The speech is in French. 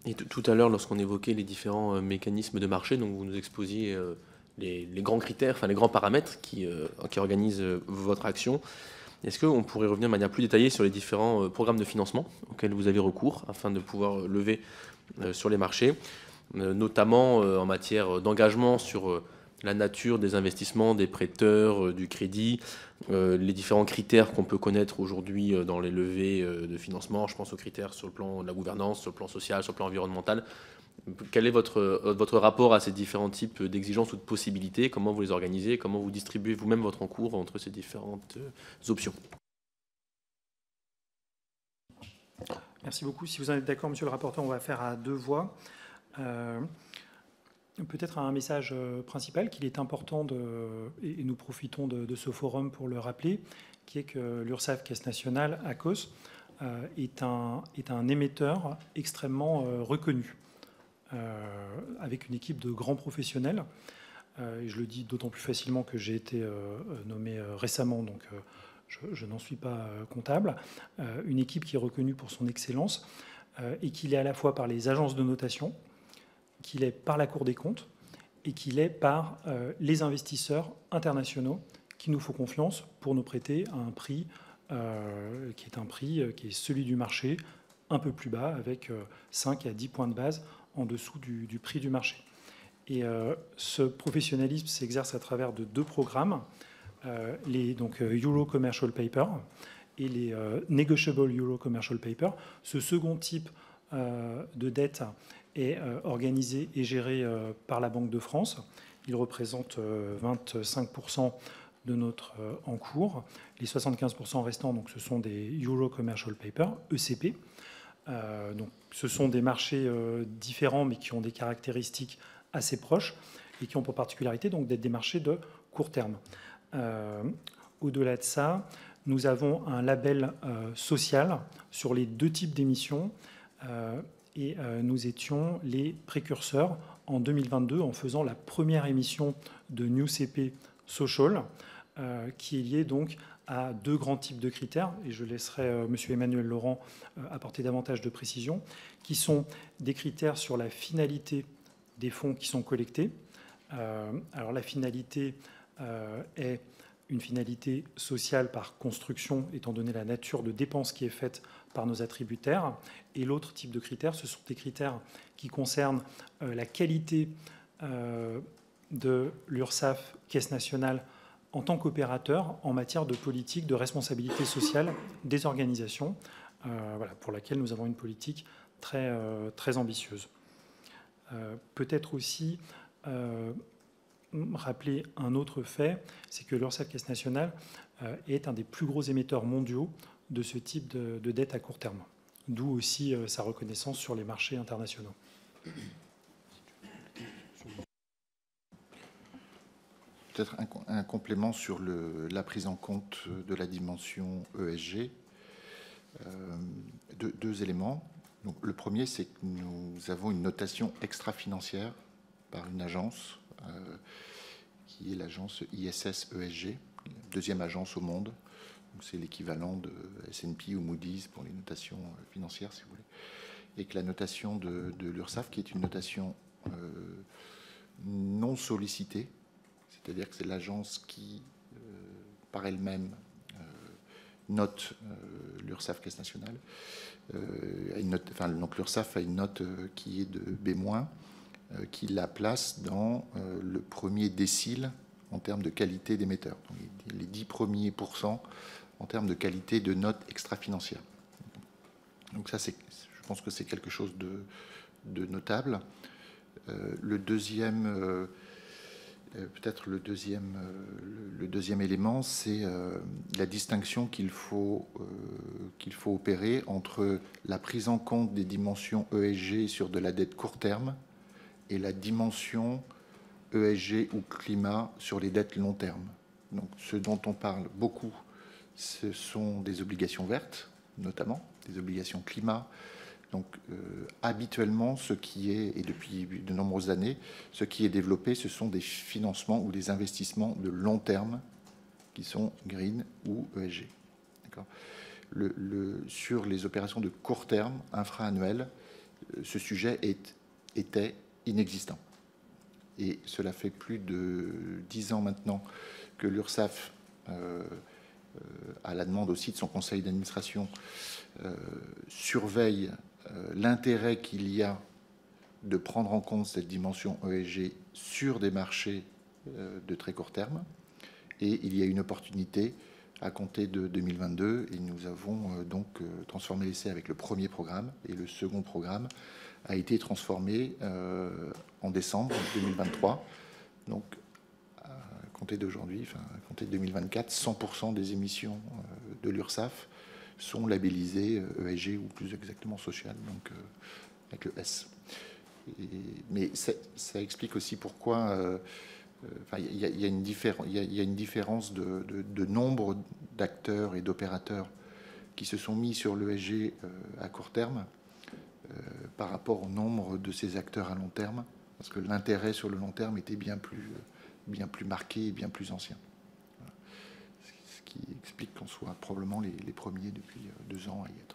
Et tout à l'heure, lorsqu'on évoquait les différents mécanismes de marché, donc vous nous exposiez les grands critères, enfin les grands paramètres qui organisent votre action. Est-ce qu'on pourrait revenir de manière plus détaillée sur les différents programmes de financement auxquels vous avez recours afin de pouvoir lever sur les marchés, notamment en matière d'engagement sur la nature des investissements, des prêteurs, du crédit, les différents critères qu'on peut connaître aujourd'hui dans les levées de financement. Je pense aux critères sur le plan de la gouvernance, sur le plan social, sur le plan environnemental. Quel est votre rapport à ces différents types d'exigences ou de possibilités? Comment vous les organisez? Comment vous distribuez vous-même votre encours entre ces différentes options? Merci beaucoup. Si vous en êtes d'accord, monsieur le rapporteur, on va faire à deux voix. Peut-être un message principal qu'il est important et nous profitons de ce forum pour le rappeler, qui est que l'URSSAF Caisse Nationale, ACOS, est un émetteur extrêmement reconnu, avec une équipe de grands professionnels. Et je le dis d'autant plus facilement que j'ai été nommé récemment, donc je n'en suis pas comptable. Une équipe qui est reconnue pour son excellence et qui l'est à la fois par les agences de notation, qu'il est par la Cour des comptes et qu'il est par les investisseurs internationaux qui nous font confiance pour nous prêter à un prix qui est celui du marché, un peu plus bas, avec 5 à 10 points de base en dessous du prix du marché. Et ce professionnalisme s'exerce à travers de deux programmes, les Euro Commercial Paper et les Negotiable Euro Commercial Paper. Ce second type de dette est organisé et géré par la Banque de France. Il représente 25% de notre encours. Les 75% restants, donc, ce sont des Euro Commercial Paper, ECP. Donc, ce sont des marchés différents, mais qui ont des caractéristiques assez proches et qui ont pour particularité donc, d'être des marchés de court terme. Au-delà de ça, nous avons un label social sur les deux types d'émissions et nous étions les précurseurs en 2022 en faisant la première émission de New CP Social qui est liée donc à deux grands types de critères, et je laisserai M. Emmanuel Laurent apporter davantage de précisions, qui sont des critères sur la finalité des fonds qui sont collectés. Alors la finalité est une finalité sociale par construction, étant donné la nature de dépenses qui est faite par nos attributaires. Et l'autre type de critères, ce sont des critères qui concernent la qualité de l'URSSAF Caisse Nationale en tant qu'opérateur en matière de politique de responsabilité sociale des organisations, voilà, pour laquelle nous avons une politique très, très ambitieuse. Peut-être aussi rappeler un autre fait, c'est que l'URSSAF Caisse Nationale est un des plus gros émetteurs mondiaux de ce type de dette à court terme, d'où aussi sa reconnaissance sur les marchés internationaux. Peut-être un complément sur la prise en compte de la dimension ESG. Deux éléments. Donc, le premier, c'est que nous avons une notation extra-financière par une agence qui est l'agence ISS ESG, deuxième agence au monde. C'est l'équivalent de S&P ou Moody's pour les notations financières, si vous voulez. Et que la notation de l'URSSAF, qui est une notation non sollicitée, c'est-à-dire que c'est l'agence qui, par elle-même, note l'URSSAF Caisse Nationale. Donc l'URSSAF a une note qui est de B-, qui la place dans le premier décile en termes de qualité d'émetteur. Les 10 premiers pourcents en termes de qualité de note extra-financière. Donc ça, je pense que c'est quelque chose de notable. Le deuxième... Peut-être le deuxième élément, c'est la distinction qu'il faut opérer entre la prise en compte des dimensions ESG sur de la dette court terme et la dimension ESG ou climat sur les dettes long terme. Donc, ce dont on parle beaucoup, ce sont des obligations vertes, notamment des obligations climat. Donc, habituellement, ce qui est, et depuis de nombreuses années, ce qui est développé, ce sont des financements ou des investissements de long terme qui sont green ou ESG. Sur les opérations de court terme, infra-annuelles, ce sujet était inexistant. Et cela fait plus de 10 ans maintenant que l'URSSAF, à la demande aussi de son conseil d'administration, surveille l'intérêt qu'il y a de prendre en compte cette dimension ESG sur des marchés de très court terme. Et il y a une opportunité à compter de 2022, et nous avons donc transformé l'essai avec le premier programme, et le second programme a été transformé en décembre 2023. Donc, à compter d'aujourd'hui, enfin, à compter de 2024, 100% des émissions de l'URSSAF sont labellisées ESG ou plus exactement social, donc avec le S. Mais ça explique aussi pourquoi il y a une différence de nombre d'acteurs et d'opérateurs qui se sont mis sur l'ESG à court terme par rapport au nombre de ces acteurs à long terme, parce que l'intérêt sur le long terme était bien plus marqué et bien plus ancien. Voilà. Ce qui explique qu'on soit probablement les premiers depuis 2 ans à y être.